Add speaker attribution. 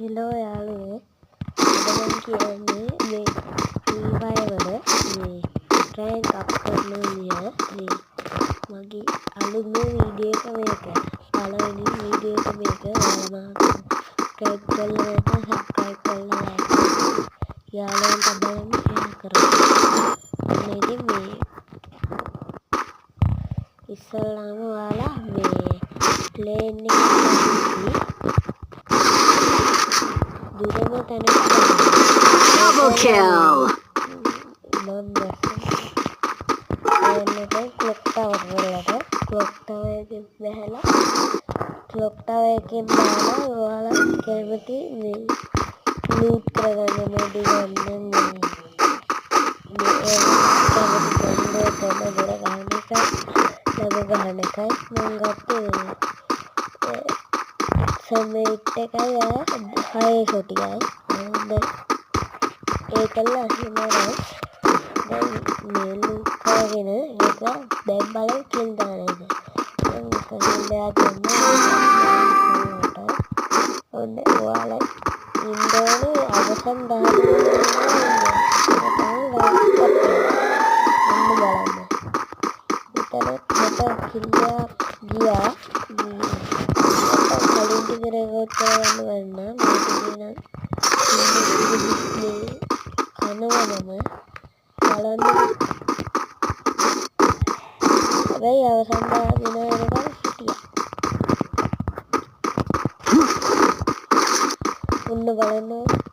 Speaker 1: Hello යාළුවෝ අද මම කියන්නේ මේ Free Fire වල මේ rank up කරන විදිය මේ මගේ අලුත්ම වීඩියෝ එක මේක පළවෙනි වීඩියෝ එක මේක ඔයාලා subscribe කරලා නැත්නම් subscribe කරලා යාළුවන්ට බලන්න share කරන්න. ඉතින් මේ ඉස්සල්ලාම ඔයාලා මේ plane එකේ දුරම තැනක
Speaker 2: Double kill.
Speaker 1: clock tower වලට clock tower එකෙන් බහැලා clock tower එකෙන් බහලා ඔයාලා කැමති මේ loot කරගන්න මොඩි ගන්න මේ කැමති ගන්න දොර ගන්න එක ලැබ ගන්න එකයි මම ගත්තේ සමේට් එකයි හයි ෂොට් එකයි ඒකල හිමරයි දැන් මේ ලූට් කරගෙන ඒක දැන් බලන්න කිල් දාන එක දැන් කොහෙන්ද යන්නේ ඔන්න ඔයාලා ඉන්දෝනේ අවසන් 10 මට කිල්ලා ගියා කලින් ටික රෙකෝඩ් කරගන්න වෙන්න මේක කියන කනවනම බලන්න හැබැයි අවසන් දාගෙන එනකම් හිටියා ඔන්න බලන්න